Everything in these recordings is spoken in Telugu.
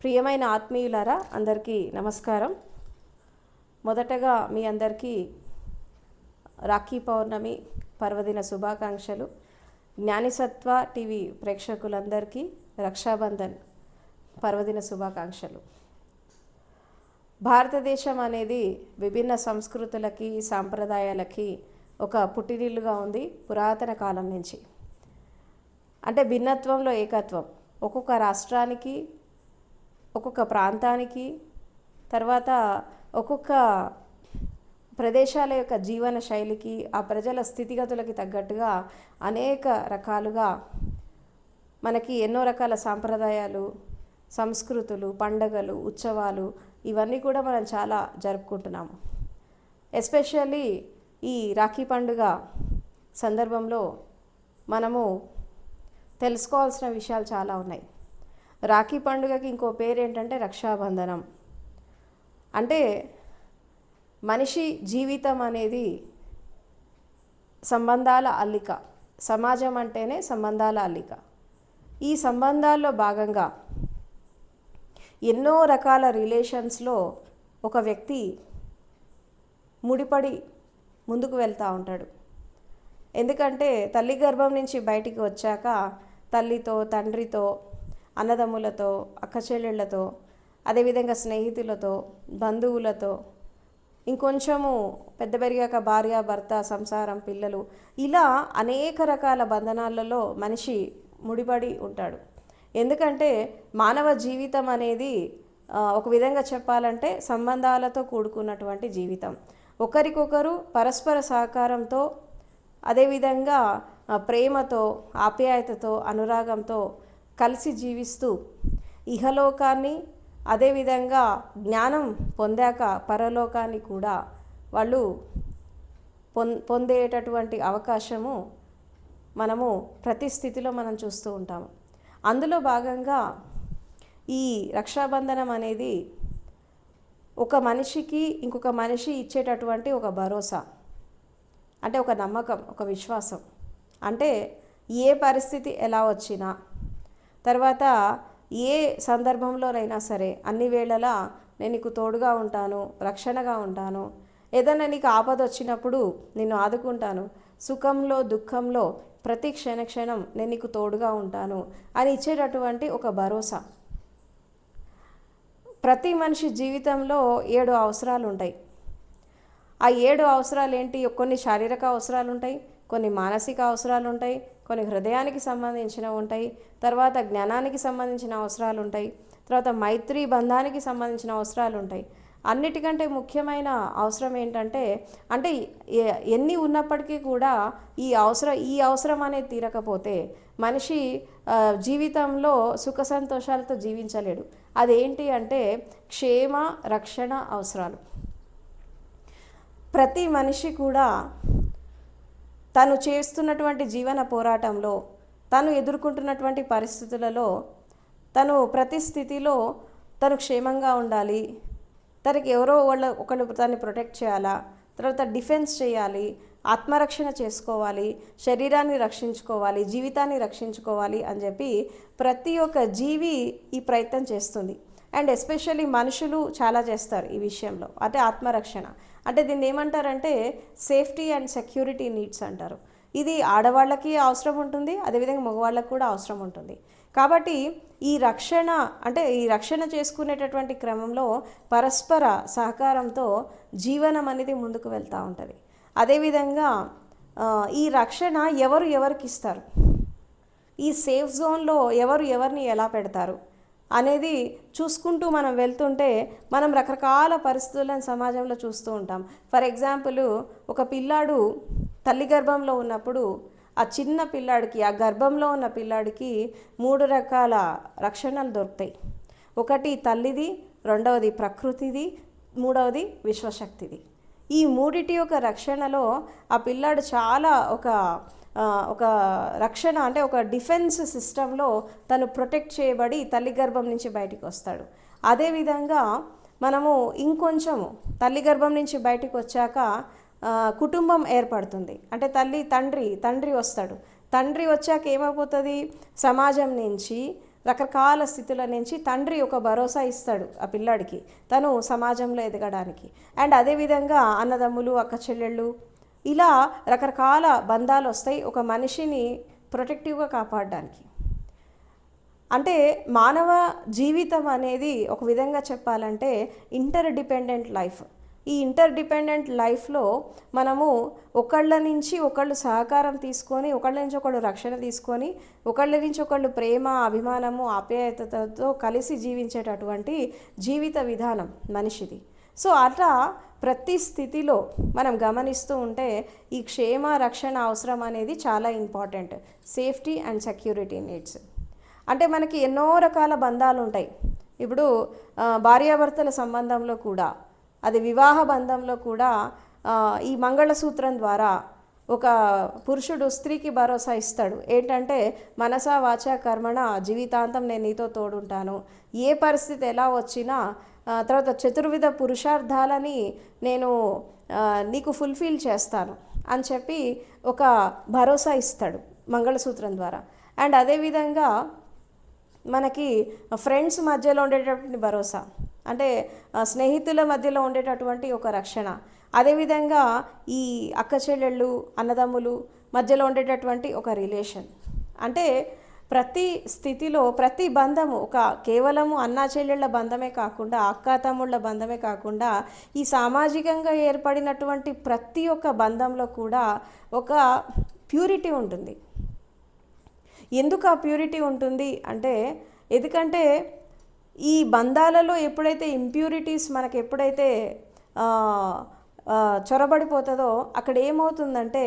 ప్రియమైన ఆత్మీయులారా అందరికీ నమస్కారం. మొదటగా మీ అందరికీ రాఖీ పౌర్ణమి పర్వదిన శుభాకాంక్షలు. జ్ఞానిసత్వ టీవీ ప్రేక్షకులందరికీ రక్షాబంధన్ పర్వదిన శుభాకాంక్షలు. భారతదేశం అనేది విభిన్న సంస్కృతులకి సాంప్రదాయాలకి ఒక పుట్టినిల్లుగా ఉంది పురాతన కాలం నుంచి. అంటే భిన్నత్వంలో ఏకత్వం. ఒక్కొక్క రాష్ట్రానికి, ఒక్కొక్క ప్రాంతానికి, తర్వాత ఒక్కొక్క ప్రదేశాల యొక్క జీవన శైలికి, ఆ ప్రజల స్థితిగతులకి తగ్గట్టుగా అనేక రకాలుగా మనకి ఎన్నో రకాల సాంప్రదాయాలు, సంస్కృతులు, పండగలు, ఉత్సవాలు ఇవన్నీ కూడా మనం చాలా జరుపుకుంటున్నాము. ఎస్పెషల్లీ ఈ రాఖీ పండుగ సందర్భంలో మనము తెలుసుకోవాల్సిన విషయాలు చాలా ఉన్నాయి. రాఖీ పండుగకి ఇంకో పేరు ఏంటంటే రక్షాబంధనం. అంటే మనిషి జీవితం అనేది సంబంధాల అల్లిక. సమాజం అంటేనే సంబంధాల అల్లిక. ఈ సంబంధాల్లో భాగంగా ఎన్నో రకాల రిలేషన్స్లో ఒక వ్యక్తి ముడిపడి ముందుకు వెళ్తూ ఉంటాడు. ఎందుకంటే తల్లి గర్భం నుంచి బయటికి వచ్చాక తల్లితో, తండ్రితో, అన్నదమ్ములతో, అక్క చెల్లెళ్ళతో, అదేవిధంగా స్నేహితులతో, బంధువులతో, ఇంకొంచెము పెద్ద పెరిగాక భార్య, భర్త, సంసారం, పిల్లలు, ఇలా అనేక రకాల బంధనాలలో మనిషి ముడిపడి ఉంటాడు. ఎందుకంటే మానవ జీవితం అనేది ఒక విధంగా చెప్పాలంటే సంబంధాలతో కూడుకున్నటువంటి జీవితం. ఒకరికొకరు పరస్పర సహకారంతో, అదేవిధంగా ప్రేమతో, ఆప్యాయతతో, అనురాగంతో కలిసి జీవిస్తూ ఇహలోకాన్ని, అదేవిధంగా జ్ఞానం పొందాక పరలోకాన్ని కూడా వాళ్ళు పొందేటటువంటి అవకాశము మనము ప్రతి స్థితిలో మనం చూస్తూ ఉంటాము. అందులో భాగంగా ఈ రక్షాబంధనం అనేది ఒక మనిషికి ఇంకొక మనిషి ఇచ్చేటటువంటి ఒక భరోసా, అంటే ఒక నమ్మకం, ఒక విశ్వాసం. అంటే ఏ పరిస్థితి ఎలా వచ్చినా, తర్వాత ఏ సందర్భంలోనైనా సరే అన్ని వేళలా నేను నీకు తోడుగా ఉంటాను, రక్షణగా ఉంటాను, ఏదైనా నీకు ఆపద వచ్చినప్పుడు నిన్ను ఆదుకుంటాను, సుఖంలో దుఃఖంలో ప్రతి క్షణం నేను నీకు తోడుగా ఉంటాను అని ఇచ్చేటటువంటి ఒక భరోసా. ప్రతి మనిషి జీవితంలో 7 అవసరాలు ఉంటాయి. ఆ 7 అవసరాలు ఏంటి? కొన్ని శారీరక అవసరాలు ఉంటాయి, కొన్ని మానసిక అవసరాలు ఉంటాయి, కొన్ని హృదయానికి సంబంధించినవి ఉంటాయి, తర్వాత జ్ఞానానికి సంబంధించిన అవసరాలు ఉంటాయి, తర్వాత మైత్రి బంధానికి సంబంధించిన అవసరాలు ఉంటాయి. అన్నిటికంటే ముఖ్యమైన అవసరం ఏంటంటే, అంటే ఎన్ని ఉన్నప్పటికీ కూడా ఈ అవసరం అనేది తీరకపోతే మనిషి జీవితంలో సుఖ సంతోషాలతో జీవించలేడు. అదేంటి అంటే క్షేమ, రక్షణ అవసరాలు. ప్రతి మనిషి కూడా తను చేస్తున్నటువంటి జీవన పోరాటంలో, తను ఎదుర్కొంటున్నటువంటి పరిస్థితులలో, తను ప్రతి స్థితిలో తను క్షేమంగా ఉండాలి, తనకి ఎవరో ఒకళ్ళు తనని ప్రొటెక్ట్ చేయాలా, తర్వాత డిఫెన్స్ చేయాలి, ఆత్మరక్షణ చేసుకోవాలి, శరీరాన్ని రక్షించుకోవాలి, జీవితాన్ని రక్షించుకోవాలి అని చెప్పి ప్రతి ఒక్క జీవి ఈ ప్రయత్నం చేస్తుంది. అండ్ ఎస్పెషల్లీ మనుషులు చాలా చేస్తారు ఈ విషయంలో. అంటే ఆత్మరక్షణ అంటే దీన్ని ఏమంటారంటే సేఫ్టీ అండ్ సెక్యూరిటీ నీడ్స్ అంటారు. ఇది ఆడవాళ్ళకి అవసరం ఉంటుంది, అదేవిధంగా మగవాళ్ళకి కూడా అవసరం ఉంటుంది. కాబట్టి ఈ రక్షణ చేసుకునేటటువంటి క్రమంలో పరస్పర సహకారంతో జీవనం అనేది ముందుకు వెళ్తూ ఉంటుంది. అదేవిధంగా ఈ రక్షణ ఎవరికి ఇస్తారు, ఈ సేఫ్ జోన్లో ఎవరిని ఎలా పెడతారు అనేది చూసుకుంటూ మనం వెళ్తుంటే మనం రకరకాల పరిస్థితులను సమాజంలో చూస్తూ ఉంటాం. ఫర్ ఎగ్జాంపుల్, ఒక పిల్లాడు తల్లి గర్భంలో ఉన్నప్పుడు ఆ చిన్న పిల్లాడికి, ఆ గర్భంలో ఉన్న పిల్లాడికి 3 రకాల రక్షణలు దొరుకుతాయి. ఒకటి తల్లిది, రెండవది ప్రకృతిది, మూడవది విశ్వశక్తిది. ఈ మూడిటి యొక్క రక్షణలో ఆ పిల్లాడు చాలా ఒక రక్షణ, అంటే ఒక డిఫెన్స్ సిస్టంలో తను ప్రొటెక్ట్ చేయబడి తల్లి గర్భం నుంచి బయటికి వస్తాడు. అదేవిధంగా మనము ఇంకొంచెము తల్లి గర్భం నుంచి బయటికి వచ్చాక కుటుంబం ఏర్పడుతుంది. అంటే తండ్రి వస్తాడు. తండ్రి వచ్చాక ఏమైపోతుంది, సమాజం నుంచి రకరకాల స్థితుల నుంచి తండ్రి ఒక భరోసా ఇస్తాడు ఆ పిల్లాడికి తను సమాజంలో ఎదగడానికి. అండ్ అదేవిధంగా అన్నదమ్ములు, అక్క చెల్లెళ్ళు, ఇలా రకరకాల బంధాలు వస్తాయి ఒక మనిషిని ప్రొటెక్టివ్గా కాపాడడానికి. అంటే మానవ జీవితం అనేది ఒక విధంగా చెప్పాలంటే ఇంటర్ డిపెండెంట్ లైఫ్. ఈ ఇంటర్ డిపెండెంట్ లైఫ్లో మనము ఒకళ్ళ నుంచి ఒకళ్ళు సహకారం తీసుకొని, ఒకళ్ళ నుంచి ఒకళ్ళు రక్షణ తీసుకొని, ఒకళ్ళ నుంచి ఒకళ్ళు ప్రేమ, అభిమానము, ఆప్యాయతతో కలిసి జీవించేటటువంటి జీవిత విధానం మనిషిది. సో అట్లా ప్రతి స్థితిలో మనం గమనిస్తూ ఉంటే ఈ క్షేమ రక్షణ అవసరం అనేది చాలా important. Safety and security needs. అంటే మనకి ఎన్నో రకాల బంధాలు ఉంటాయి. ఇప్పుడు భార్యాభర్తల సంబంధంలో కూడా, అది వివాహ బంధంలో కూడా ఈ మంగళసూత్రం ద్వారా ఒక పురుషుడు స్త్రీకి భరోసా ఇస్తాడు. ఏంటంటే మనసా వాచా కర్మణ జీవితాంతం నేను నీతో తోడుంటాను, ఏ పరిస్థితి ఎలా వచ్చినా, తర్వాత చతుర్విధ పురుషార్థాలని నేను నీకు ఫుల్ఫిల్ చేస్తాను అని చెప్పి ఒక భరోసా ఇస్తాడు మంగళసూత్రం ద్వారా. అండ్ అదేవిధంగా మనకి ఫ్రెండ్స్ మధ్యలో ఉండేటటువంటి భరోసా, అంటే స్నేహితుల మధ్యలో ఉండేటటువంటి ఒక రక్షణ. అదేవిధంగా ఈ అక్క చెల్లెళ్ళు, అన్నదమ్ములు మధ్యలో ఉండేటటువంటి ఒక రిలేషన్. అంటే ప్రతి స్థితిలో ప్రతి బంధము ఒక కేవలము అన్నా చెల్లెళ్ళ బంధమే కాకుండా, అక్క తమ్ముళ్ళ బంధమే కాకుండా, ఈ సామాజికంగా ఏర్పడినటువంటి ప్రతి ఒక్క బంధంలో కూడా ఒక ప్యూరిటీ ఉంటుంది. ఎందుకు ఆ ప్యూరిటీ ఉంటుంది అంటే, ఎందుకంటే ఈ బంధాలలో ఎప్పుడైతే ఇంప్యూరిటీస్ మనకు ఎప్పుడైతే చొరబడిపోతుందో అక్కడ ఏమవుతుందంటే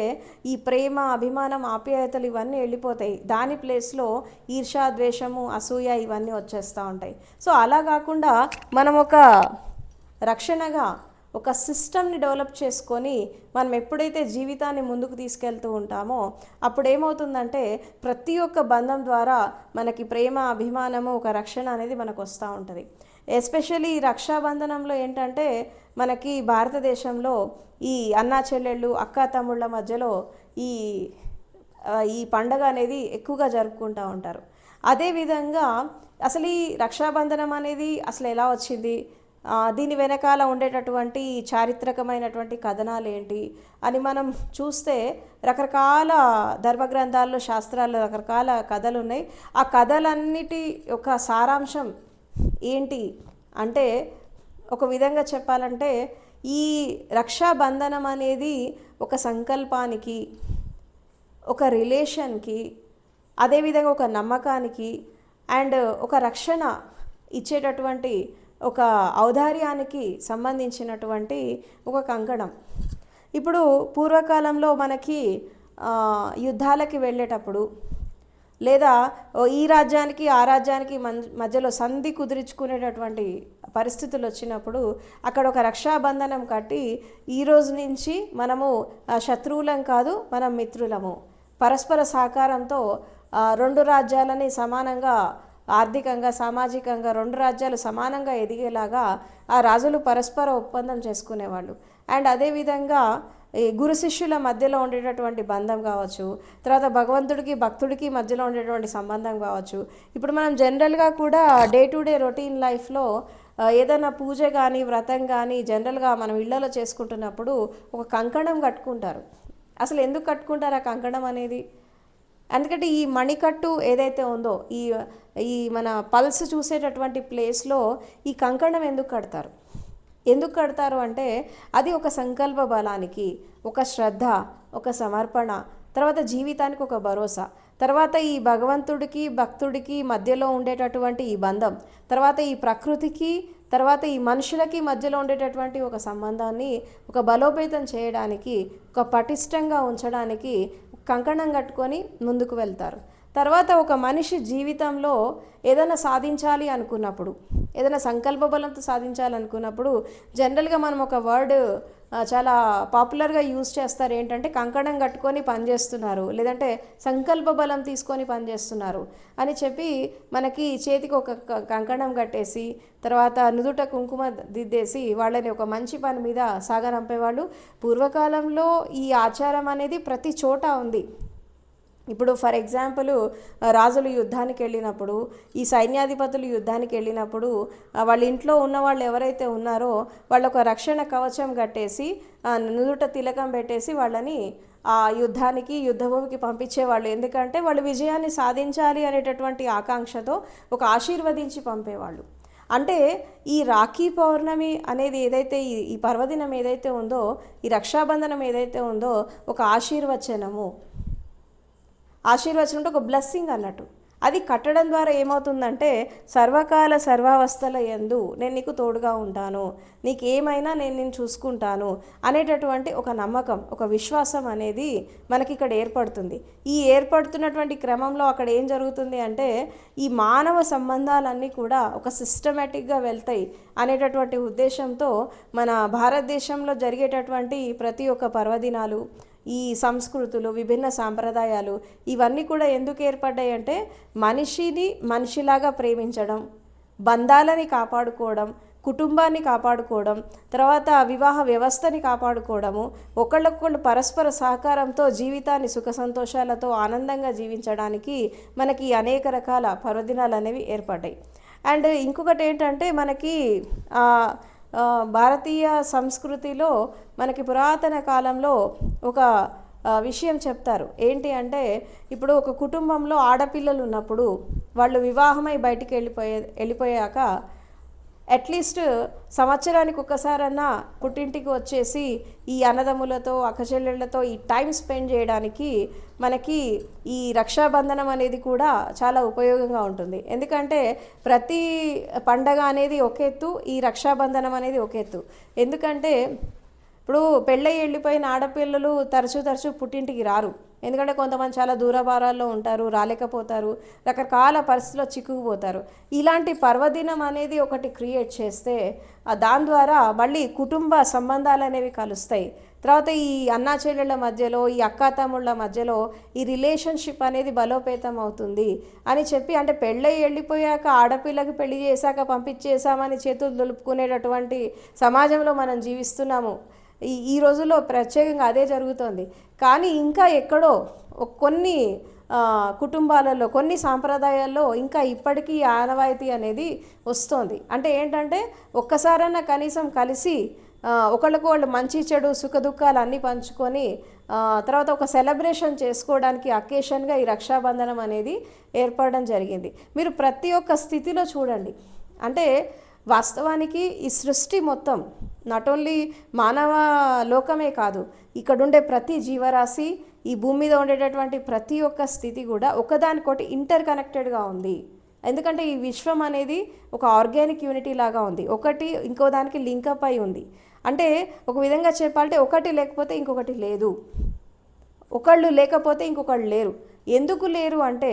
ఈ ప్రేమ, అభిమానం, ఆప్యాయతలు ఇవన్నీ వెళ్ళిపోతాయి. దాని ప్లేస్లో ఈర్ష్య, ద్వేషము, అసూయ ఇవన్నీ వచ్చేస్తూ ఉంటాయి. సో అలా కాకుండా మనం ఒక రక్షణగా ఒక సిస్టమ్ని డెవలప్ చేసుకొని మనం ఎప్పుడైతే జీవితాన్ని ముందుకు తీసుకెళ్తూ ఉంటామో అప్పుడు ఏమవుతుందంటే ప్రతి ఒక్క బంధం ద్వారా మనకి ప్రేమ, అభిమానము, ఒక రక్షణ అనేది మనకు వస్తూ ఉంటుంది. ఎస్పెషల్లీ ఈ రక్షాబంధనంలో ఏంటంటే మనకి భారతదేశంలో ఈ అన్నా చెల్లెళ్ళు, అక్క తమ్ముళ్ళ మధ్యలో ఈ పండగ అనేది ఎక్కువగా జరుపుకుంటూ ఉంటారు. అదేవిధంగా అసలు ఈ రక్షాబంధనం అనేది అసలు ఎలా వచ్చింది, దీని వెనకాల ఉండేటటువంటి చారిత్రకమైనటువంటి కథనాలు ఏంటి అని మనం చూస్తే రకరకాల ధర్మగ్రంథాల్లో, శాస్త్రాల్లో రకరకాల కథలు ఉన్నాయి. ఆ కథలన్నిటి యొక్క సారాంశం ఏంటి అంటే, ఒక విధంగా చెప్పాలంటే ఈ రక్షాబంధనం అనేది ఒక సంకల్పానికి, ఒక రిలేషన్కి, అదేవిధంగా ఒక నమ్మకానికి అండ్ ఒక రక్షణ ఇచ్చేటటువంటి ఒక ఔదార్యానికి సంబంధించినటువంటి ఒక కంకణం. ఇప్పుడు పూర్వకాలంలో మనకి యుద్ధాలకి వెళ్ళేటప్పుడు లేదా ఈ రాజ్యానికి ఆ రాజ్యానికి మధ్యలో సంధి కుదుర్చుకునేటటువంటి పరిస్థితులు వచ్చినప్పుడు అక్కడ ఒక రక్షాబంధనం కట్టి ఈ రోజు నుంచి మనము శత్రువులం కాదు, మనం మిత్రులము, పరస్పర సహకారంతో రెండు రాజ్యాలని సమానంగా ఆర్థికంగా, సామాజికంగా రెండు రాజ్యాలు సమానంగా ఎదిగేలాగా ఆ రాజులు పరస్పర ఒప్పందం చేసుకునేవాళ్ళు. అండ్ అదేవిధంగా ఈ గురు శిష్యుల మధ్యలో ఉండేటటువంటి బంధం కావచ్చు, తర్వాత భగవంతుడికి భక్తుడికి మధ్యలో ఉండేటువంటి సంబంధం కావచ్చు. ఇప్పుడు మనం జనరల్గా కూడా డే టు డే రొటీన్ లైఫ్లో ఏదైనా పూజ కానీ, వ్రతం కానీ జనరల్గా మనం ఇళ్లలో చేసుకుంటున్నప్పుడు ఒక కంకణం కట్టుకుంటారు. అసలు ఎందుకు కట్టుకుంటారు ఆ కంకణం అనేది? ఎందుకంటే ఈ మణికట్టు ఏదైతే ఉందో, ఈ మన పల్స్ చూసేటటువంటి ప్లేస్లో ఈ కంకణం ఎందుకు కడతారు అంటే అది ఒక సంకల్ప బలానికి, ఒక శ్రద్ధ, ఒక సమర్పణ, తర్వాత జీవితానికి ఒక భరోసా, తర్వాత ఈ భగవంతుడికి భక్తుడికి మధ్యలో ఉండేటటువంటి ఈ బంధం, తర్వాత ఈ ప్రకృతికి, తర్వాత ఈ మనుషులకి మధ్యలో ఉండేటటువంటి ఒక సంబంధాన్ని ఒక బలోపేతం చేయడానికి, ఒక పటిష్టంగా ఉంచడానికి కంకణం కట్టుకొని ముందుకు వెళ్తారు. తర్వాత ఒక మనిషి జీవితంలో ఏదైనా సాధించాలి అనుకున్నప్పుడు, ఏదైనా సంకల్ప బలంతో సాధించాలనుకున్నప్పుడు జనరల్గా మనం ఒక వర్డ్ చాలా పాపులర్గా యూజ్ చేస్తారు. ఏంటంటే కంకణం కట్టుకొని పనిచేస్తున్నారు, లేదంటే సంకల్ప బలం తీసుకొని పనిచేస్తున్నారు అని చెప్పి మనకి చేతికి ఒక కంకణం కట్టేసి తర్వాత నుదుట కుంకుమ దిద్దేసి వాళ్ళని ఒక మంచి పని మీద సాగనంపేవాళ్ళు. పూర్వకాలంలో ఈ ఆచారం అనేది ప్రతి చోట ఉంది. ఇప్పుడు ఫర్ ఎగ్జాంపుల్ రాజులు యుద్ధానికి వెళ్ళినప్పుడు, ఈ సైన్యాధిపతులు యుద్ధానికి వెళ్ళినప్పుడు వాళ్ళ ఇంట్లో ఉన్న వాళ్ళు ఎవరైతే ఉన్నారో వాళ్ళు ఒక రక్షణ కవచం కట్టేసి నుదుట తిలకం పెట్టేసి వాళ్ళని ఆ యుద్ధానికి యుద్ధభూమికి పంపించేవాళ్ళు. ఎందుకంటే వాళ్ళు విజయాన్ని సాధించాలి అనేటటువంటి ఆకాంక్షతో ఒక ఆశీర్వదించి పంపేవాళ్ళు. అంటే ఈ రాఖీ పౌర్ణమి అనేది ఏదైతే ఈ పర్వదినం ఏదైతే ఉందో, ఈ రక్షాబంధనం ఏదైతే ఉందో ఒక ఆశీర్వచనము అంటే ఒక బ్లెస్సింగ్ అన్నట్టు. అది కట్టడం ద్వారా ఏమవుతుందంటే సర్వకాల సర్వావస్థల యందు నేను నీకు తోడుగా ఉంటాను, నీకు ఏమైనా నేను చూసుకుంటాను అనేటటువంటి ఒక నమ్మకం, ఒక విశ్వాసం అనేది మనకి ఇక్కడ ఏర్పడుతుంది. ఈ ఏర్పడుతున్నటువంటి క్రమంలో అక్కడ ఏం జరుగుతుంది అంటే ఈ మానవ సంబంధాలన్నీ కూడా ఒక సిస్టమేటిక్గా వెళ్తాయి అనేటటువంటి ఉద్దేశంతో మన భారతదేశంలో జరిగేటటువంటి ప్రతి ఒక్క పర్వదినాలు, ఈ సంస్కృతులు, విభిన్న సాంప్రదాయాలు ఇవన్నీ కూడా ఎందుకు ఏర్పడ్డాయి అంటే మనిషిని మనిషిలాగా ప్రేమించడం, బంధాలని కాపాడుకోవడం, కుటుంబాన్ని కాపాడుకోవడం, తర్వాత వివాహ వ్యవస్థని కాపాడుకోవడము, ఒకళ్ళకొకళ్ళు పరస్పర సహకారంతో జీవితాన్ని సుఖ సంతోషాలతో ఆనందంగా జీవించడానికి మనకి అనేక రకాల పర్వదినాలు అనేవి ఏర్పడ్డాయి. అండ్ ఇంకొకటి ఏంటంటే మనకి భారతీయ సంస్కృతిలో మనకి పురాతన కాలంలో ఒక విషయం చెప్తారు. ఏంటి అంటే ఇప్పుడు ఒక కుటుంబంలో ఆడపిల్లలు ఉన్నప్పుడు వాళ్ళు వివాహమై బయటికి వెళ్ళిపోయాక అట్లీస్ట్ సంవత్సరానికి ఒక్కసారన్నా పుట్టింటికి వచ్చేసి ఈ అన్నదమ్ములతో అక్కచెల్లెళ్ళతో ఈ టైం స్పెండ్ చేయడానికి మనకి ఈ రక్షాబంధనం అనేది కూడా చాలా ఉపయోగంగా ఉంటుంది. ఎందుకంటే ప్రతి పండగ అనేది ఒక ఎత్తు, ఈ రక్షాబంధనం అనేది ఒక ఎత్తు. ఎందుకంటే ఇప్పుడు పెళ్ళై వెళ్ళిపోయిన ఆడపిల్లలు తరచూ పుట్టింటికి రారు. ఎందుకంటే కొంతమంది చాలా దూరభారాల్లో ఉంటారు, రాలేకపోతారు, రకరకాల పరిస్థితుల్లో చిక్కుకుపోతారు. ఇలాంటి పర్వదినం అనేది ఒకటి క్రియేట్ చేస్తే దాని ద్వారా మళ్ళీ కుటుంబ సంబంధాలు అనేవి కలుస్తాయి. తర్వాత ఈ అన్నా చెల్లెళ్ళ మధ్యలో, ఈ అక్కా తమ్ముళ్ళ మధ్యలో ఈ రిలేషన్షిప్ అనేది బలోపేతం అవుతుంది అని చెప్పి, అంటే పెళ్ళై వెళ్ళిపోయాక ఆడపిల్లకి పెళ్లి చేశాక పంపించేసామని చేతులు దులుపుకునేటటువంటి సమాజంలో మనం జీవిస్తున్నాము. ఈ రోజుల్లో ప్రత్యేకంగా అదే జరుగుతుంది. కానీ ఇంకా ఎక్కడో కొన్ని కుటుంబాలలో, కొన్ని సాంప్రదాయాల్లో ఇంకా ఇప్పటికీ ఆనవాయితీ అనేది వస్తుంది. అంటే ఏంటంటే ఒక్కసారన్నా కనీసం కలిసి ఒకళ్ళకు వాళ్ళు మంచి చెడు సుఖ దుఃఖాలు అన్నీ పంచుకొని తర్వాత ఒక సెలబ్రేషన్ చేసుకోవడానికి అకేషన్గా ఈ రక్షాబంధనం అనేది ఏర్పడడం జరిగింది. మీరు ప్రతి ఒక్క స్థితిలో చూడండి. అంటే వాస్తవానికి ఈ సృష్టి మొత్తం నాట్ ఓన్లీ మానవ లోకమే కాదు, ఇక్కడుండే ప్రతి జీవరాశి, ఈ భూమి మీద ఉండేటటువంటి ప్రతి ఒక్క స్థితి కూడా ఒకదానికొకటి ఇంటర్ కనెక్టెడ్గా ఉంది. ఎందుకంటే ఈ విశ్వం అనేది ఒక ఆర్గానిక్ యూనిటీ లాగా ఉంది, ఒకటి ఇంకో దానికి లింకప్ అయి ఉంది. అంటే ఒక విధంగా చెప్పాలంటే ఒకటి లేకపోతే ఇంకొకటి లేదు, ఒకళ్ళు లేకపోతే ఇంకొకళ్ళు లేరు. ఎందుకు లేరు అంటే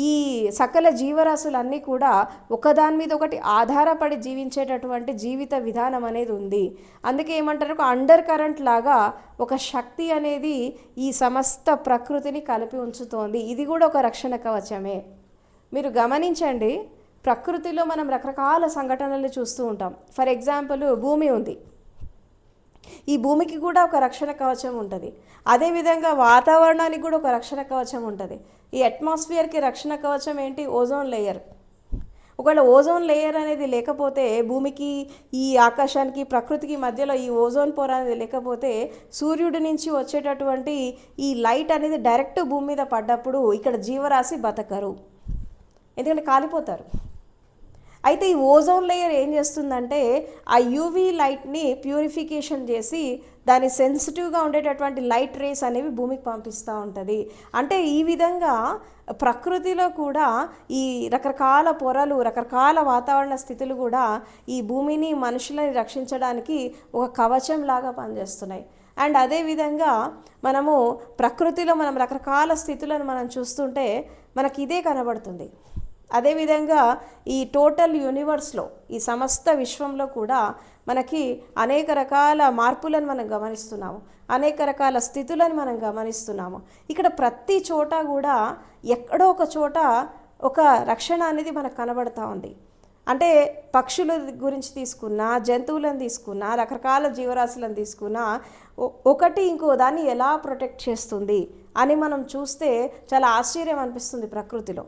ఈ సకల జీవరాశులన్నీ కూడా ఒకదాని మీద ఒకటి ఆధారపడి జీవించేటటువంటి జీవిత విధానం అనేది ఉంది. అందుకే ఏమంటారు, ఒక అండర్ కరెంట్ లాగా ఒక శక్తి అనేది ఈ సమస్త ప్రకృతిని కలిపి ఉంచుతోంది. ఇది కూడా ఒక రక్షణ కవచమే. మీరు గమనించండి, ప్రకృతిలో మనం రకరకాల సంఘటనలు చూస్తూ ఉంటాం. ఫర్ ఎగ్జాంపుల్ భూమి ఉంది, ఈ భూమికి కూడా ఒక రక్షణ కవచం ఉంటుంది. అదేవిధంగా వాతావరణానికి కూడా ఒక రక్షణ కవచం ఉంటుంది. ఈ అట్మాస్ఫియర్కి రక్షణ కవచం ఏంటి? Ozone layer. ఒకవేళ ఓజోన్ లేయర్ అనేది లేకపోతే, భూమికి ఈ ఆకాశానికి ప్రకృతికి మధ్యలో ఈ ఓజోన్ పొర అనేది లేకపోతే సూర్యుడి నుంచి వచ్చేటటువంటి ఈ లైట్ అనేది డైరెక్ట్ భూమి మీద పడ్డప్పుడు ఇక్కడ జీవరాశి బతకరు, ఎందుకంటే కాలిపోతారు. అయితే ఈ ఓజోన్ లేయర్ ఏం చేస్తుందంటే ఆ యూవీ లైట్ని ప్యూరిఫికేషన్ చేసి దాని సెన్సిటివ్గా ఉండేటటువంటి లైట్ రేస్ అనేవి భూమికి పంపిస్తూ ఉంటుంది. అంటే ఈ విధంగా ప్రకృతిలో కూడా ఈ రకరకాల పొరలు, రకరకాల వాతావరణ స్థితులు కూడా ఈ భూమిని మనుషులని రక్షించడానికి ఒక కవచం లాగా పనిచేస్తున్నాయి. అండ్ అదేవిధంగా మనము ప్రకృతిలో మనం రకరకాల స్థితులను మనం చూస్తుంటే మనకి ఇదే కనబడుతుంది. అదేవిధంగా ఈ టోటల్ యూనివర్స్లో, ఈ సమస్త విశ్వంలో కూడా మనకి అనేక రకాల మార్పులను మనం గమనిస్తున్నాము, అనేక రకాల స్థితులను మనం గమనిస్తున్నాము. ఇక్కడ ప్రతి చోట కూడా ఎక్కడో ఒక చోట ఒక రక్షణ అనేది మనకు కనబడుతూ ఉంది. అంటే పక్షుల గురించి తీసుకున్నా, జంతువులను తీసుకున్నా, రకరకాల జీవరాశులను తీసుకున్నా ఒకటి ఇంకో దాన్ని ఎలా ప్రొటెక్ట్ చేస్తుంది అని మనం చూస్తే చాలా ఆశ్చర్యం అనిపిస్తుంది ప్రకృతిలో.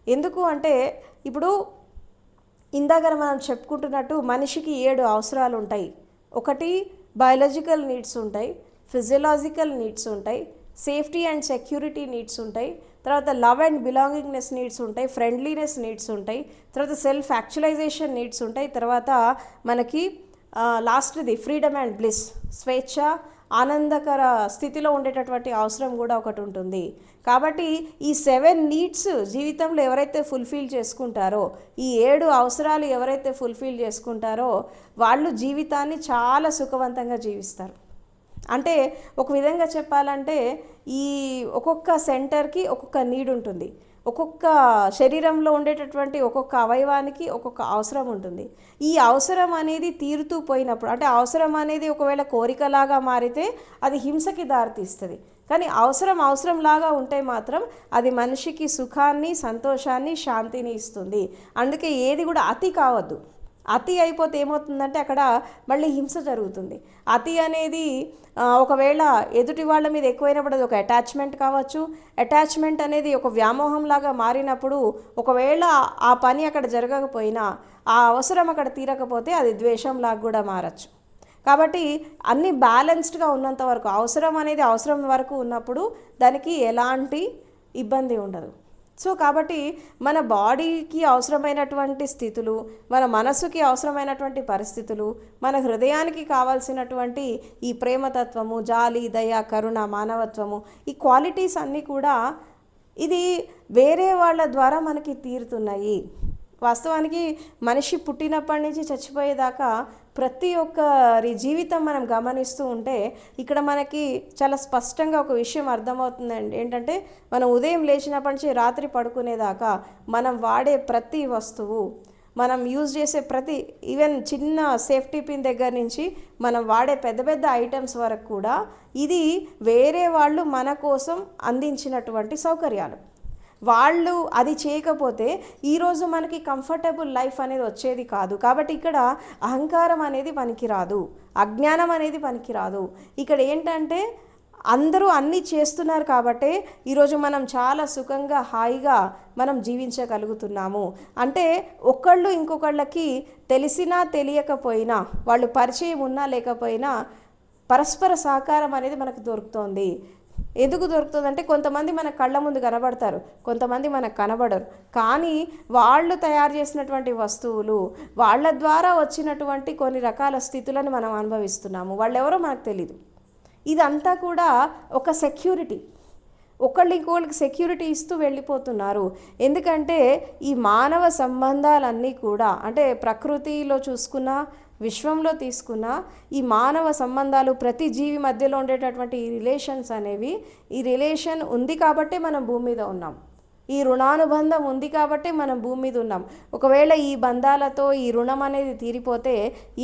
ఎందుకు అంటే ఇప్పుడు ఇందాక మనం చెప్పుకుంటున్నట్టు మనిషికి 7 అవసరాలు ఉంటాయి. ఒకటి బయాలజికల్ నీడ్స్ ఉంటాయి, ఫిజియలాజికల్ నీడ్స్ ఉంటాయి, సేఫ్టీ అండ్ సెక్యూరిటీ నీడ్స్ ఉంటాయి, తర్వాత లవ్ అండ్ బిలాంగింగ్నెస్ నీడ్స్ ఉంటాయి, ఫ్రెండ్లీనెస్ నీడ్స్ ఉంటాయి, తర్వాత సెల్ఫ్ యాక్చువలైజేషన్ నీడ్స్ ఉంటాయి, తర్వాత మనకి లాస్ట్ది ఫ్రీడమ్ అండ్ బ్లిస్, స్వేచ్ఛ, ఆనందకర స్థితిలో ఉండేటటువంటి అవసరం కూడా ఒకటి ఉంటుంది. కాబట్టి ఈ 7 నీడ్స్ జీవితంలో ఎవరైతే ఫుల్ఫిల్ చేసుకుంటారో, ఈ 7 అవసరాలు ఎవరైతే ఫుల్ఫిల్ చేసుకుంటారో వాళ్ళు జీవితాన్ని చాలా సుఖవంతంగా జీవిస్తారు. అంటే ఒక విధంగా చెప్పాలంటే ఈ ఒక్కొక్క సెంటర్కి ఒక్కొక్క నీడ్ ఉంటుంది, ఒక్కొక్క శరీరంలో ఉండేటటువంటి ఒక్కొక్క అవయవానికి ఒక్కొక్క అవసరం ఉంటుంది. ఈ అవసరం అనేది తీరుతూ పోయినప్పుడు, అంటే అవసరం అనేది ఒకవేళ కోరికలాగా మారితే అది హింసకి దారితీస్తుంది. కానీ అవసరంలాగా ఉంటే మాత్రం అది మనిషికి సుఖాన్ని, సంతోషాన్ని, శాంతిని ఇస్తుంది. అందుకే ఏది కూడా అతి కావద్దు. అతి అయిపోతే ఏమవుతుందంటే అక్కడ మళ్ళీ హింస జరుగుతుంది. అతి అనేది ఒకవేళ ఎదుటి వాళ్ళ మీద ఎక్కువైనప్పుడు అది ఒక అటాచ్మెంట్ కావచ్చు. అటాచ్మెంట్ అనేది ఒక వ్యామోహంలాగా మారినప్పుడు ఒకవేళ ఆ పని అక్కడ జరగకపోయినా, ఆ అవసరం అక్కడ తీరకపోతే అది ద్వేషంలాగా కూడా మారచ్చు. కాబట్టి అన్నీ బ్యాలెన్స్డ్గా ఉన్నంత వరకు, అవసరం అనేది అవసరం వరకు ఉన్నప్పుడు దానికి ఎలాంటి ఇబ్బంది ఉండదు. సో కాబట్టి మన బాడీకి అవసరమైనటువంటి స్థితులు, మన మనసుకి అవసరమైనటువంటి పరిస్థితులు, మన హృదయానికి కావాల్సినటువంటి ఈ ప్రేమతత్వము, జాలి, దయ, కరుణ, మానవత్వము, ఈ క్వాలిటీస్ అన్నీ కూడా ఇది వేరే వాళ్ళ ద్వారా మనకి తీరుతున్నాయి. వాస్తవానికి మనిషి పుట్టినప్పటి నుంచి చచ్చిపోయేదాకా ప్రతి ఒక్కరి జీవితం మనం గమనిస్తూ ఉంటే ఇక్కడ మనకి చాలా స్పష్టంగా ఒక విషయం అర్థమవుతుందండి. ఏంటంటే మనం ఉదయం లేచినప్పటి నుంచి రాత్రి పడుకునేదాకా మనం వాడే ప్రతి వస్తువు, మనం యూజ్ చేసే ప్రతి, ఈవెన్ చిన్న సేఫ్టీ పిన్ దగ్గర నుంచి మనం వాడే పెద్ద పెద్ద ఐటమ్స్ వరకు కూడా ఇది వేరే వాళ్ళు మన కోసం అందించినటువంటి సౌకర్యాలు. వాళ్ళు అది చేయకపోతే ఈరోజు మనకి కంఫర్టబుల్ లైఫ్ అనేది వచ్చేది కాదు. కాబట్టి ఇక్కడ అహంకారం అనేది పనికిరాదు, అజ్ఞానం అనేది పనికిరాదు. ఇక్కడ ఏంటంటే అందరూ అన్నీ చేస్తున్నారు కాబట్టి ఈరోజు మనం చాలా సుఖంగా, హాయిగా మనం జీవించగలుగుతున్నాము. అంటే ఒకళ్ళు ఇంకొకళ్ళకి తెలిసినా తెలియకపోయినా, వాళ్ళు పరిచయం ఉన్నా లేకపోయినా పరస్పర సహకారం అనేది మనకు దొరుకుతోంది. ఎందుకు దొరుకుతుందంటే కొంతమంది మన కళ్ళ ముందు కనబడతారు, కొంతమంది మనకు కనబడరు. కానీ వాళ్ళు తయారు చేసినటువంటి వస్తువులు, వాళ్ళ ద్వారా వచ్చినటువంటి కొన్ని రకాల స్థితులను మనం అనుభవిస్తున్నాము. వాళ్ళెవరో మనకు తెలీదు. ఇదంతా కూడా ఒక సెక్యూరిటీ, ఒకళ్ళు ఇంకోళ్ళకి సెక్యూరిటీ ఇస్తూ వెళ్ళిపోతున్నారు. ఎందుకంటే ఈ మానవ సంబంధాలన్నీ కూడా, అంటే ప్రకృతిలో చూసుకున్నా, విశ్వంలో తీసుకున్న ఈ మానవ సంబంధాలు, ప్రతి జీవి మధ్యలో ఉండేటటువంటి ఈ రిలేషన్స్ అనేవి, ఈ రిలేషన్ ఉంది కాబట్టి మనం భూమి మీద ఉన్నాం, ఈ రుణానుబంధం ఉంది కాబట్టి మనం భూమి మీద ఉన్నాం. ఒకవేళ ఈ బంధాలతో ఈ రుణం అనేది తీరిపోతే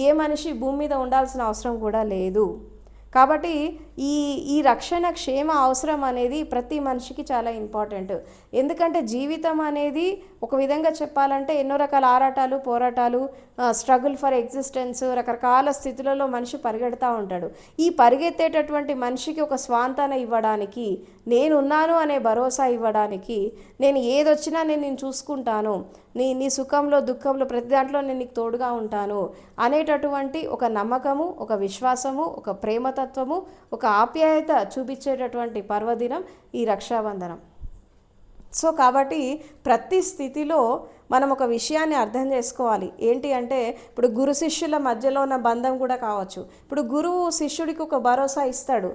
ఏ మనిషి భూమి మీద ఉండాల్సిన అవసరం కూడా లేదు. కాబట్టి ఈ రక్షణ, క్షేమ అవసరం అనేది ప్రతి మనిషికి చాలా ఇంపార్టెంట్. ఎందుకంటే జీవితం అనేది ఒక విధంగా చెప్పాలంటే ఎన్నో రకాల ఆరాటాలు, పోరాటాలు, స్ట్రగుల్ ఫర్ ఎగ్జిస్టెన్స్, రకరకాల స్థితులలో మనిషి పరిగెడతా ఉంటాడు. ఈ పరిగెత్తేటటువంటి మనిషికి ఒక స్వాంతన ఇవ్వడానికి, నేనున్నాను అనే భరోసా ఇవ్వడానికి, నేను ఏదొచ్చినా నేను చూసుకుంటాను, నీ సుఖంలో దుఃఖంలో ప్రతి దాంట్లో నేను నీకు తోడుగా ఉంటాను అనేటటువంటి ఒక నమ్మకము, ఒక విశ్వాసము, ఒక ప్రేమతత్వము, ఒక ఆప్యాయత చూపించేటటువంటి పర్వదినం ఈ రక్షాబంధనం. సో కాబట్టి ప్రతి స్థితిలో మనం ఒక విషయాన్ని అర్థం చేసుకోవాలి. ఏంటి అంటే ఇప్పుడు గురు శిష్యుల మధ్యలో ఉన్న బంధం కూడా కావచ్చు. ఇప్పుడు గురువు శిష్యుడికి ఒక భరోసా ఇస్తాడు,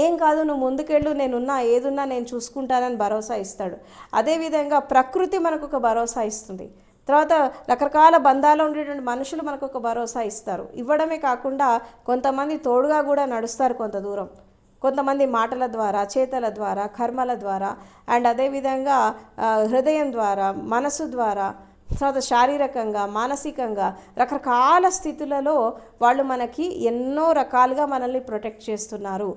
ఏం కాదు నువ్వు ముందుకెళ్ళు, నేనున్నా, ఏదున్నా నేను చూసుకుంటానని భరోసా ఇస్తాడు. అదేవిధంగా ప్రకృతి మనకు ఒక భరోసా ఇస్తుంది. తర్వాత రకరకాల బంధాలు ఉండేటువంటి మనుషులు మనకు ఒక భరోసా ఇస్తారు. ఇవ్వడమే కాకుండా కొంతమంది తోడుగా కూడా నడుస్తారు కొంత దూరం, కొంతమంది మాటల ద్వారా, చేతల ద్వారా, కర్మల ద్వారా, అండ్ అదేవిధంగా హృదయం ద్వారా, మనసు ద్వారా, తర్వాత శారీరకంగా, మానసికంగా రకరకాల స్థితులలో వాళ్ళు మనకి ఎన్నో రకాలుగా మనల్ని ప్రొటెక్ట్ చేస్తున్నారు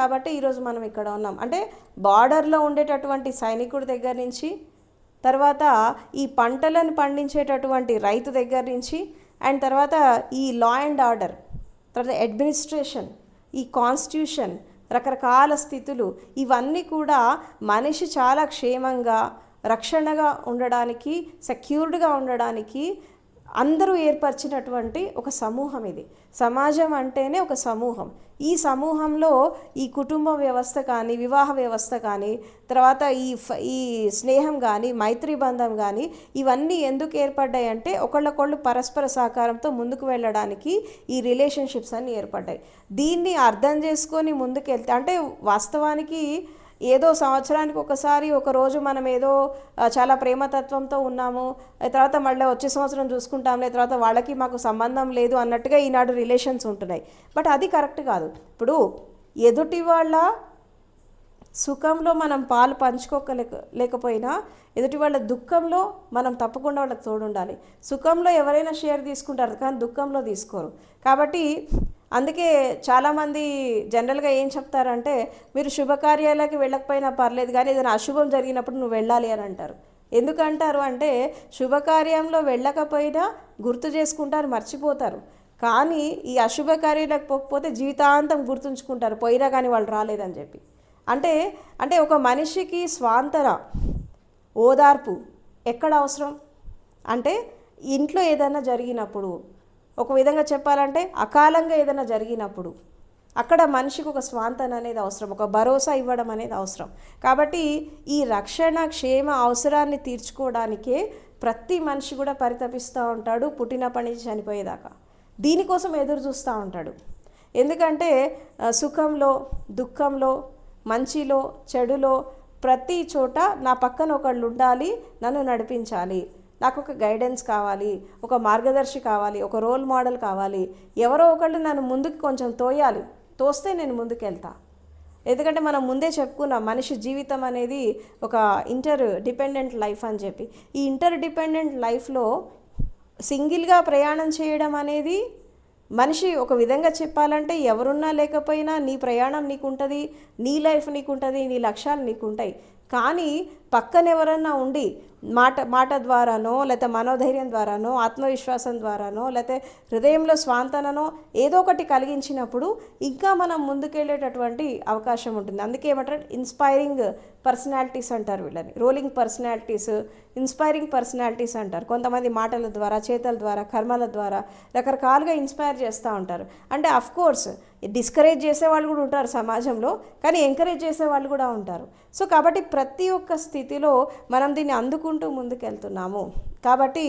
కాబట్టి ఈరోజు మనం ఇక్కడ ఉన్నాం. అంటే బార్డర్లో ఉండేటటువంటి సైనికుడి దగ్గర నుంచి, తర్వాత ఈ పంటలను పండించేటటువంటి రైతు దగ్గర నుంచి, అండ్ తర్వాత ఈ లా అండ్ ఆర్డర్, తర్వాత అడ్మినిస్ట్రేషన్, ఈ కాన్స్టిట్యూషన్, రకరకాల స్థితులు, ఇవన్నీ కూడా మనిషి చాలా క్షేమంగా రక్షణగా ఉండడానికి, సెక్యూర్డ్గా ఉండడానికి అందరూ ఏర్పరిచినటువంటి ఒక సమూహం ఇది. సమాజం అంటేనే ఒక సమూహం. ఈ సమూహంలో ఈ కుటుంబ వ్యవస్థ కానీ, వివాహ వ్యవస్థ కానీ, తర్వాత ఈ స్నేహం కానీ, మైత్రి బంధం కానీ, ఇవన్నీ ఎందుకు ఏర్పడ్డాయి అంటే ఒకళ్ళొకళ్ళు పరస్పర సహకారంతో ముందుకు వెళ్ళడానికి ఈ రిలేషన్షిప్స్ అన్నీ ఏర్పడ్డాయి. దీన్ని అర్థం చేసుకొని ముందుకెళ్తే, అంటే వాస్తవానికి ఏదో సంవత్సరానికి ఒకసారి ఒకరోజు మనం ఏదో చాలా ప్రేమతత్వంతో ఉన్నాము, తర్వాత మళ్ళీ వచ్చే సంవత్సరం చూసుకుంటాంలే, తర్వాత వాళ్ళకి మాకు సంబంధం లేదు అన్నట్టుగా ఈనాడు రిలేషన్స్ ఉంటున్నాయి. బట్ అది కరెక్ట్ కాదు. ఇప్పుడు ఎదుటి వాళ్ళ సుఖంలో మనం పాలు లేకపోయినా ఎదుటి వాళ్ళ దుఃఖంలో మనం తప్పకుండా వాళ్ళకి తోడుండాలి. సుఖంలో ఎవరైనా షేర్ తీసుకుంటారు కానీ దుఃఖంలో తీసుకోరు. కాబట్టి అందుకే చాలామంది జనరల్గా ఏం చెప్తారంటే, మీరు శుభకార్యాలకి వెళ్ళకపోయినా పర్లేదు కానీ ఏదైనా అశుభం జరిగినప్పుడు నువ్వు వెళ్ళాలి అని అంటారు. ఎందుకంటారు అంటే, శుభకార్యంలో వెళ్ళకపోయినా గుర్తు చేసుకుంటారు, మర్చిపోతారు. కానీ ఈ అశుభ కార్యాలకు పోకపోతే జీవితాంతం గుర్తుంచుకుంటారు, పోయినా కానీ వాళ్ళు రాలేదని చెప్పి. అంటే అంటే ఒక మనిషికి స్వాంతన, ఓదార్పు ఎక్కడ అవసరం అంటే, ఇంట్లో ఏదైనా జరిగినప్పుడు, ఒక విధంగా చెప్పాలంటే అకాలంగా ఏదైనా జరిగినప్పుడు అక్కడ మనిషికి ఒక స్వాంతన అనేది అవసరం, ఒక భరోసా ఇవ్వడం అనేది అవసరం. కాబట్టి ఈ రక్షణ క్షేమ అవసరాన్ని తీర్చుకోవడానికే ప్రతి మనిషి కూడా పరితపిస్తూ ఉంటాడు, పుట్టినప్పటి నుంచి చనిపోయేదాకా దీనికోసం ఎదురు చూస్తూ ఉంటాడు. ఎందుకంటే సుఖంలో, దుఃఖంలో, మంచిలో, చెడులో ప్రతి చోట నా పక్కన ఒకళ్ళు ఉండాలి, నన్ను నడిపించాలి, నాకు ఒక గైడెన్స్ కావాలి, ఒక మార్గదర్శి కావాలి, ఒక రోల్ మోడల్ కావాలి, ఎవరో ఒకళ్ళు నన్ను ముందుకు కొంచెం తోయాలి, తోస్తే నేను ముందుకు వెళ్తా. ఎందుకంటే మనం ముందే చెప్పుకున్నాం, మనిషి జీవితం అనేది ఒక ఇంటర్ డిపెండెంట్ లైఫ్ అని చెప్పి. ఈ ఇంటర్ డిపెండెంట్ లైఫ్లో సింగిల్గా ప్రయాణం చేయడం అనేది మనిషి ఒక విధంగా చెప్పాలంటే ఎవరున్నా లేకపోయినా నీ ప్రయాణం నీకుంటుంది, నీ లైఫ్ నీకుంటుంది, నీ లక్ష్యాలు నీకుంటాయి. కానీ పక్కన ఎవరన్నా ఉండి మాట ద్వారానో, లేకపోతే మనోధైర్యం ద్వారానో, ఆత్మవిశ్వాసం ద్వారానో, లేకపోతే హృదయంలో స్వాంతననో ఏదో ఒకటి కలిగించినప్పుడు ఇంకా మనం ముందుకెళ్ళేటటువంటి అవకాశం ఉంటుంది. అందుకే ఏమంటారు, ఇన్స్పైరింగ్ పర్సనాలిటీస్ అంటారు వీళ్ళని. రోలింగ్ పర్సనాలిటీస్, ఇన్స్పైరింగ్ పర్సనాలిటీస్ అంటారు. కొంతమంది మాటల ద్వారా, చేతల ద్వారా, కర్మల ద్వారా రకరకాలుగా ఇన్స్పైర్ చేస్తూ ఉంటారు. అంటే అఫ్కోర్స్ డిస్కరేజ్ చేసేవాళ్ళు కూడా ఉంటారు సమాజంలో, కానీ ఎంకరేజ్ చేసేవాళ్ళు కూడా ఉంటారు. సో కాబట్టి ప్రతి ఒక్క స్థితిలో మనం దీన్ని అందుకుంటూ ముందుకెళ్తున్నాము. కాబట్టి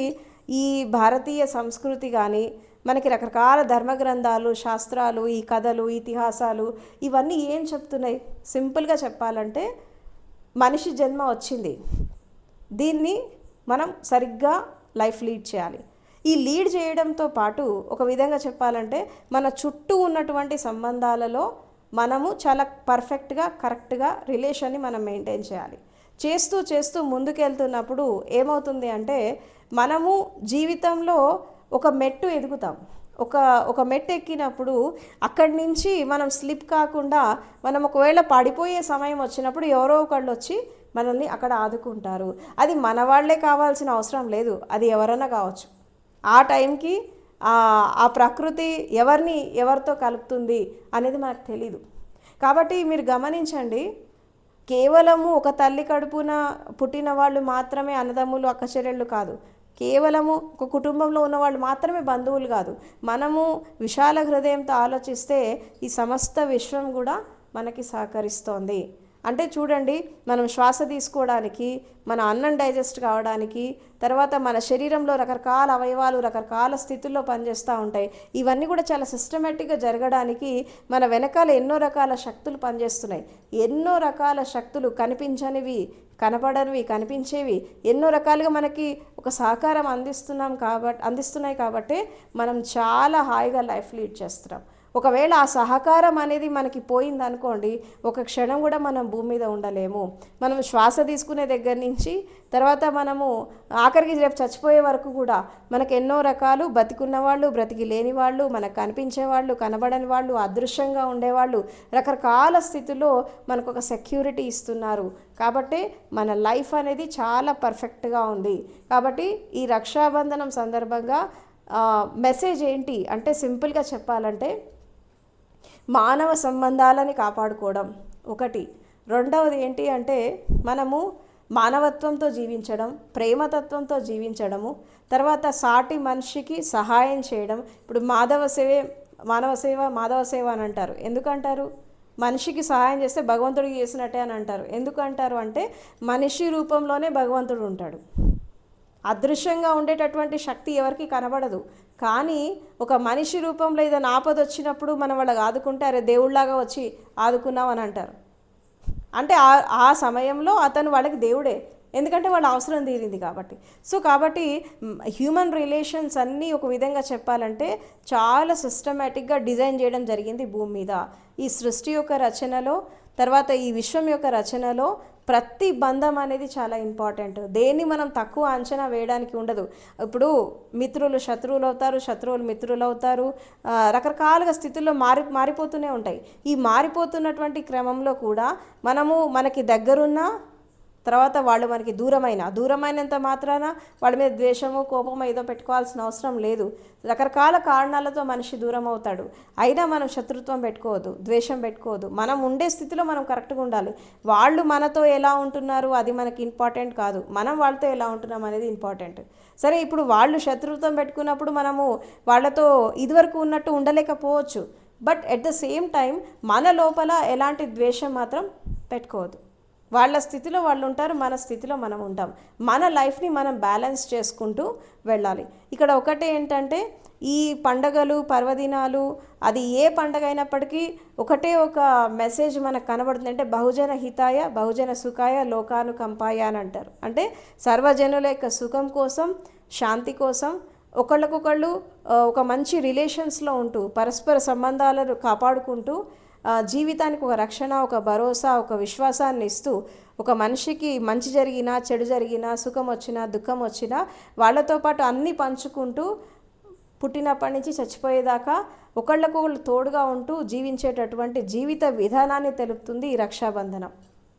ఈ భారతీయ సంస్కృతి కానీ, మనకి రకరకాల ధర్మగ్రంథాలు, శాస్త్రాలు, ఈ కథలు, ఇతిహాసాలు ఇవన్నీ ఏం చెప్తున్నాయి? సింపుల్గా చెప్పాలంటే మనిషి జన్మ వచ్చింది, దీన్ని మనం సరిగ్గా లైఫ్ లీడ్ చేయాలి. ఈ లీడ్ చేయడంతో పాటు ఒక విధంగా చెప్పాలంటే మన చుట్టూ ఉన్నటువంటి సంబంధాలలో మనము చాలా పర్ఫెక్ట్గా, కరెక్ట్గా రిలేషన్ని మనం మెయింటైన్ చేయాలి. చేస్తూ ముందుకెళ్తున్నప్పుడు ఏమవుతుంది అంటే, మనము జీవితంలో ఒక మెట్టు ఎదుగుతాం. ఒక మెట్టు ఎక్కినప్పుడు అక్కడి నుంచి మనం స్లిప్ కాకుండా, మనం ఒకవేళ పడిపోయే సమయం వచ్చినప్పుడు ఎవరో ఒకళ్ళు వచ్చి మనల్ని అక్కడ ఆదుకుంటారు. అది మన వాళ్ళే కావాల్సిన అవసరం లేదు, అది ఎవరైనా కావచ్చు. ఆ టైంకి ఆ ప్రకృతి ఎవరితో కలుపుతుంది అనేది మనకు తెలీదు. కాబట్టి మీరు గమనించండి, కేవలము ఒక తల్లి కడుపున పుట్టిన వాళ్ళు మాత్రమే అన్నదమ్ములు, అక్కచెల్లెళ్ళు కాదు. కేవలము ఒక కుటుంబంలో ఉన్నవాళ్ళు మాత్రమే బంధువులు కాదు. మనము విశాల హృదయంతో ఆలోచిస్తే ఈ సమస్త విశ్వం కూడా మనకి సహకరిస్తోంది. అంటే చూడండి, మనం శ్వాస తీసుకోవడానికి, మన అన్నం డైజెస్ట్ కావడానికి, తర్వాత మన శరీరంలో రకరకాల అవయవాలు రకరకాల స్థితుల్లో పనిచేస్తూ ఉంటాయి. ఇవన్నీ కూడా చాలా సిస్టమేటిక్గా జరగడానికి మన వెనకాల ఎన్నో రకాల శక్తులు పనిచేస్తున్నాయి. ఎన్నో రకాల శక్తులు, కనిపించనివి, కనపడనివి, కనిపించేవి, ఎన్నో రకాలుగా మనకి ఒక సహకారం అందిస్తున్నాయి కాబట్టి మనం చాలా హాయిగా లైఫ్ లీడ్ చేస్తున్నాం. ఒకవేళ ఆ సహకారం అనేది మనకి పోయిందనుకోండి, ఒక క్షణం కూడా మనం భూమి మీద ఉండలేము. మనం శ్వాస తీసుకునే దగ్గర నుంచి తర్వాత మనము ఆఖరికి రేపు చచ్చిపోయే వరకు కూడా మనకు ఎన్నో రకాలు, బతికున్న వాళ్ళు, బ్రతికి లేని వాళ్ళు, మనకు కనిపించే వాళ్ళు, కనబడని వాళ్ళు, అదృశ్యంగా ఉండేవాళ్ళు, రకరకాల స్థితిలో మనకు ఒక సెక్యూరిటీ ఇస్తున్నారు. కాబట్టి మన లైఫ్ అనేది చాలా పర్ఫెక్ట్గా ఉంది. కాబట్టి ఈ రక్షాబంధనం సందర్భంగా మెసేజ్ ఏంటి అంటే, సింపుల్గా చెప్పాలంటే మానవ సంబంధాలని కాపాడుకోవడం ఒకటి. రెండవది ఏంటి అంటే, మనము మానవత్వంతో జీవించడం, ప్రేమతత్వంతో జీవించడము, తర్వాత సాటి మనిషికి సహాయం చేయడం. ఇప్పుడు మానవ సేవ మాధవ సేవ అని అంటారు. ఎందుకంటారు? మనిషికి సహాయం చేస్తే భగవంతుడికి చేసినట్టే అని అంటారు. ఎందుకంటారు అంటే, మనిషి రూపంలోనే భగవంతుడు ఉంటాడు. అదృశ్యంగా ఉండేటటువంటి శక్తి ఎవరికి కనబడదు. కానీ ఒక మనిషి రూపంలో ఏదైనా ఆపద వచ్చినప్పుడు మనం వాళ్ళకి ఆదుకుంటే, అరే దేవుళ్ళలాగా వచ్చి ఆదుకున్నావు అని అంటారు. అంటే ఆ సమయంలో అతను వాళ్ళకి దేవుడే, ఎందుకంటే వాళ్ళ అవసరం తీరింది కాబట్టి. కాబట్టి హ్యూమన్ రిలేషన్స్ అన్నీ ఒక విధంగా చెప్పాలంటే చాలా సిస్టమేటిక్గా డిజైన్ చేయడం జరిగింది భూమి మీద. ఈ సృష్టి యొక్క రచనలో, తర్వాత ఈ విశ్వం యొక్క రచనలో ప్రతి బంధం అనేది చాలా ఇంపార్టెంట్. దేన్ని మనం తక్కువ అంచనా వేయడానికి ఉండదు. ఇప్పుడు మిత్రులు శత్రువులు అవుతారు, శత్రువులు మిత్రులు అవుతారు, రకరకాలుగా స్థితుల్లో మారిపోతూనే ఉంటాయి. ఈ మారిపోతున్నటువంటి క్రమంలో కూడా మనకి దగ్గరున్న తర్వాత వాళ్ళు మనకి దూరమైనంత మాత్రాన వాళ్ళ మీద ద్వేషము, కోపము ఏదో పెట్టుకోవాల్సిన అవసరం లేదు. రకరకాల కారణాలతో మనిషి దూరం అవుతాడు. అయినా మనం శత్రుత్వం పెట్టుకోవద్దు, ద్వేషం పెట్టుకోవద్దు. మనం ఉండే స్థితిలో మనం కరెక్ట్గా ఉండాలి. వాళ్ళు మనతో ఎలా ఉంటున్నారు అది మనకి ఇంపార్టెంట్ కాదు, మనం వాళ్ళతో ఎలా ఉంటున్నాం అనేది ఇంపార్టెంట్. సరే, ఇప్పుడు వాళ్ళు శత్రుత్వం పెట్టుకున్నప్పుడు మనము వాళ్ళతో ఇదివరకు ఉన్నట్టు ఉండలేకపోవచ్చు. But at the same time మన లోపల ఎలాంటి ద్వేషం మాత్రం పెట్టుకోవద్దు. వాళ్ళ స్థితిలో వాళ్ళు ఉంటారు, మన స్థితిలో మనం ఉంటాం. మన లైఫ్ని మనం బ్యాలెన్స్ చేసుకుంటూ వెళ్ళాలి. ఇక్కడ ఒకటే ఏంటంటే, ఈ పండగలు, పర్వదినాలు, అది ఏ పండగ అయినప్పటికీ ఒకటే ఒక మెసేజ్ మనకు కనబడుతుంది. అంటే బహుజన హితాయ, బహుజన సుఖాయ, లోకానుకంపాయ అని అంటారు. అంటే సర్వజనుల యొక్క సుఖం కోసం, శాంతి కోసం, ఒకళ్ళకొకళ్ళు ఒక మంచి రిలేషన్స్లో ఉంటూ, పరస్పర సంబంధాలను కాపాడుకుంటూ, జీవితానికి ఒక రక్షణ, ఒక భరోసా, ఒక విశ్వాసాన్ని ఇస్తూ, ఒక మనిషికి మంచి జరిగినా, చెడు జరిగినా, సుఖం వచ్చినా, దుఃఖం వచ్చినా వాళ్ళతో పాటు అన్నీ పంచుకుంటూ పుట్టినప్పటి నుంచి చచ్చిపోయేదాకా ఒకళ్ళకొకళ్ళు తోడుగా ఉంటూ జీవించేటటువంటి జీవిత విధానాన్ని తెలుపుతుంది ఈ రక్షాబంధనం.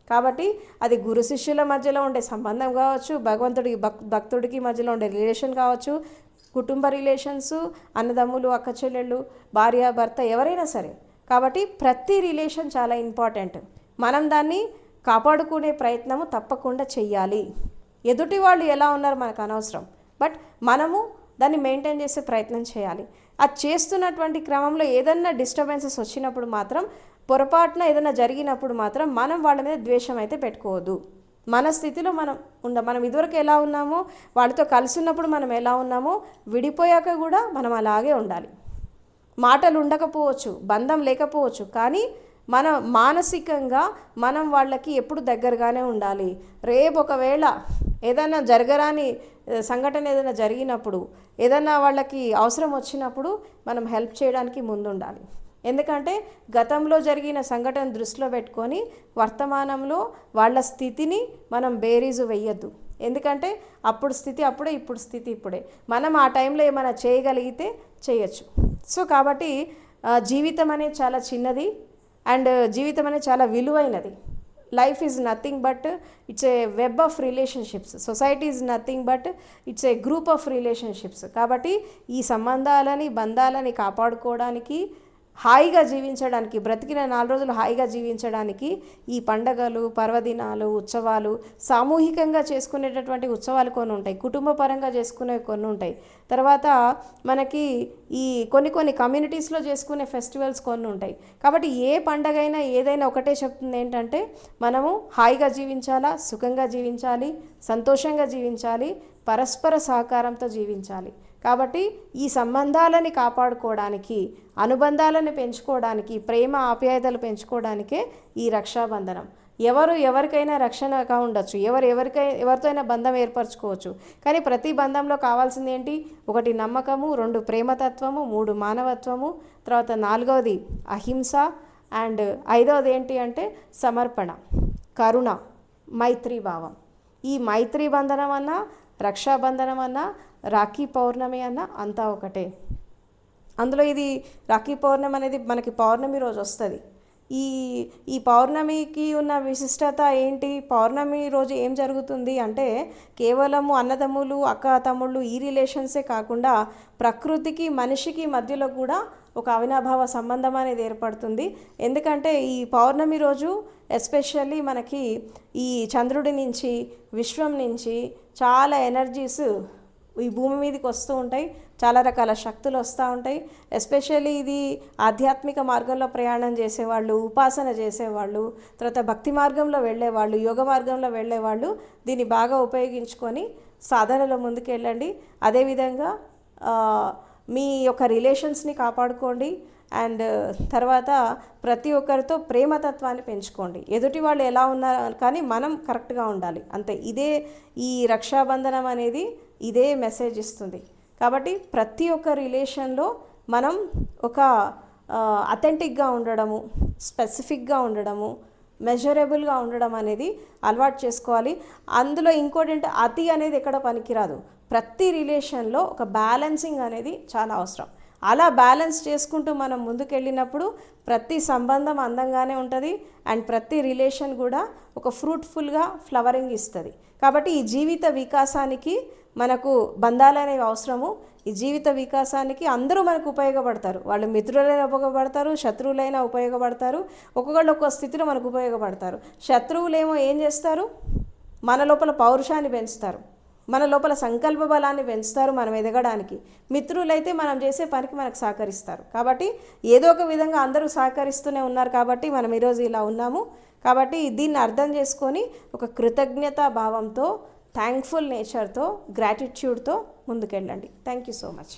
కాబట్టి అది గురు శిష్యుల మధ్యలో ఉండే సంబంధం కావచ్చు, భగవంతుడికి భక్తుడికి మధ్యలో ఉండే రిలేషన్ కావచ్చు, కుటుంబ రిలేషన్స్, అన్నదమ్ములు, అక్క చెల్లెళ్ళు, భార్య భర్త, ఎవరైనా సరే. కాబట్టి ప్రతి రిలేషన్ చాలా ఇంపార్టెంట్. మనం దాన్ని కాపాడుకునే ప్రయత్నము తప్పకుండా చెయ్యాలి. ఎదుటి వాళ్ళు ఎలా ఉన్నారు మనకు అనవసరం, బట్ మనము దాన్ని మెయింటైన్ చేసే ప్రయత్నం చేయాలి. అది చేస్తున్నటువంటి క్రమంలో ఏదన్నా డిస్టర్బెన్సెస్ వచ్చినప్పుడు మాత్రం, పొరపాటున ఏదైనా జరిగినప్పుడు మాత్రం మనం వాళ్ళ మీద ద్వేషం అయితే పెట్టుకోవద్దు. మన స్థితిలో మనం ఇదివరకు ఎలా ఉన్నామో, వాళ్ళతో కలిసి ఉన్నప్పుడు మనం ఎలా ఉన్నామో, విడిపోయాక కూడా మనం అలాగే ఉండాలి. మాటలు ఉండకపోవచ్చు, బంధం లేకపోవచ్చు, కానీ మన మానసికంగా మనం వాళ్ళకి ఎప్పుడు దగ్గరగానే ఉండాలి. రేపు ఒకవేళ ఏదైనా జరగరాని సంఘటన ఏదైనా జరిగినప్పుడు, ఏదైనా వాళ్ళకి అవసరం వచ్చినప్పుడు మనం హెల్ప్ చేయడానికి ముందుండాలి. ఎందుకంటే గతంలో జరిగిన సంఘటన దృష్టిలో పెట్టుకొని వర్తమానంలో వాళ్ళ స్థితిని మనం బేరీజు వెయ్యొద్దు. ఎందుకంటే అప్పుడు స్థితి అప్పుడే, ఇప్పుడు స్థితి ఇప్పుడే. మనం ఆ టైంలో ఏమైనా చేయగలిగితే చేయొచ్చు. కాబట్టి జీవితం అనేది చాలా చిన్నది అండ్ జీవితం అనేది చాలా విలువైనది. Life is nothing but it's a web of relationships. Society is nothing but it's a group of relationships. కాబట్టి ఈ సంబంధాలని, బంధాలని కాపాడుకోవడానికి, హాయిగా జీవించడానికి, బ్రతికిన 4 రోజులు హాయిగా జీవించడానికి ఈ పండగలు, పర్వదినాలు, ఉత్సవాలు, సామూహికంగా చేసుకునేటటువంటి ఉత్సవాలు కొన్ని ఉంటాయి, కుటుంబ పరంగా చేసుకునేవి కొన్ని ఉంటాయి, తర్వాత మనకి ఈ కొన్ని కమ్యూనిటీస్లో చేసుకునే ఫెస్టివల్స్ కొన్ని ఉంటాయి. కాబట్టి ఏ పండగైనా ఏదైనా ఒకటే చెప్తుంది ఏంటంటే, మనము హాయిగా జీవించాలా, సుఖంగా జీవించాలి, సంతోషంగా జీవించాలి, పరస్పర సహకారంతో జీవించాలి. కాబట్టి ఈ సంబంధాలని కాపాడుకోవడానికి, అనుబంధాలను పెంచుకోవడానికి, ప్రేమ ఆప్యాయతలు పెంచుకోవడానికే ఈ రక్షాబంధనం. ఎవరు ఎవరికైనా రక్షణగా ఉండొచ్చు, ఎవరితో అయినా బంధం ఏర్పరచుకోవచ్చు. కానీ ప్రతి బంధంలో కావాల్సింది ఏంటి? 1 నమ్మకము, 2 ప్రేమతత్వము, 3 మానవత్వము, తర్వాత 4వది అహింస, అండ్ 5వది ఏంటి అంటే సమర్పణ, కరుణ, మైత్రీ భావం. ఈ మైత్రీ బంధనం అన్నా, రక్షాబంధనం అన్నా, రాఖీ పౌర్ణమి అన్నా అంతా ఒకటే. అందులో ఇది రాఖీ పౌర్ణమి అనేది మనకి పౌర్ణమి రోజు వస్తుంది. ఈ పౌర్ణమికి ఉన్న విశిష్టత ఏంటి? పౌర్ణమి రోజు ఏం జరుగుతుంది అంటే కేవలము అన్నదమ్ములు, అక్క తమ్ముళ్ళు ఈ రిలేషన్సే కాకుండా ప్రకృతికి మనిషికి మధ్యలో కూడా ఒక అవినాభావ సంబంధం అనేది ఏర్పడుతుంది. ఎందుకంటే ఈ పౌర్ణమి రోజు ఎస్పెషల్లీ మనకి ఈ చంద్రుడి నుంచి, విశ్వం నుంచి చాలా ఎనర్జీస్ ఈ భూమి మీదకి వస్తూ ఉంటాయి, చాలా రకాల శక్తులు వస్తూ ఉంటాయి. ఎస్పెషల్లీ ఇది ఆధ్యాత్మిక మార్గంలో ప్రయాణం చేసేవాళ్ళు, ఉపాసన చేసేవాళ్ళు, తర్వాత భక్తి మార్గంలో వెళ్ళేవాళ్ళు, యోగ మార్గంలో వెళ్ళేవాళ్ళు దీన్ని బాగా ఉపయోగించుకొని సాధనలో ముందుకెళ్ళండి. అదేవిధంగా మీ యొక్క రిలేషన్స్ని కాపాడుకోండి. అండ్ తర్వాత ప్రతి ఒక్కరితో ప్రేమతత్వాన్ని పెంచుకోండి. ఎదుటి వాళ్ళు ఎలా ఉన్నారు కానీ మనం కరెక్ట్గా ఉండాలి, అంతే. ఇదే ఈ రక్షాబంధనం అనేది ఇదే మెసేజ్ ఇస్తుంది. కాబట్టి ప్రతి ఒక్క రిలేషన్లో మనం ఒక అథెంటిక్గా ఉండడము, స్పెసిఫిక్గా ఉండడము, మెజరబుల్గా ఉండడం అనేది అలవాటు చేసుకోవాలి. అందులో ఇంకోటి అంటే అతి అనేది ఎక్కడ పనికిరాదు. ప్రతి రిలేషన్లో ఒక బ్యాలెన్సింగ్ అనేది చాలా అవసరం. అలా బ్యాలెన్స్ చేసుకుంటూ మనం ముందుకెళ్ళినప్పుడు ప్రతి సంబంధం అందంగానే ఉంటుంది అండ్ ప్రతి రిలేషన్ కూడా ఒక ఫ్రూట్ఫుల్గా ఫ్లవరింగ్ ఇస్తుంది. కాబట్టి ఈ జీవిత వికాసానికి మనకు బంధాలు అనేవి అవసరము. ఈ జీవిత వికాసానికి అందరూ మనకు ఉపయోగపడతారు. వాళ్ళు మిత్రులైనా ఉపయోగపడతారు, శత్రువులైనా ఉపయోగపడతారు, ఒక్కొక్కళ్ళు ఒక్కో స్థితిలో మనకు ఉపయోగపడతారు. శత్రువులేమో ఏం చేస్తారు? మన లోపల పౌరుషాన్ని పెంచుతారు, మన లోపల సంకల్ప బలాన్ని పెంచుతారు మనం ఎదగడానికి. మిత్రులైతే మనం చేసే పనికి మనకు సహకరిస్తారు. కాబట్టి ఏదో ఒక విధంగా అందరూ సహకరిస్తూనే ఉన్నారు కాబట్టి మనం ఈరోజు ఇలా ఉన్నాము. కాబట్టి దీన్ని అర్థం చేసుకొని ఒక కృతజ్ఞతా భావంతో, థ్యాంక్ఫుల్ నేచర్తో, గ్రాటిట్యూడ్తో ముందుకెళ్ళండి. Thank you so much.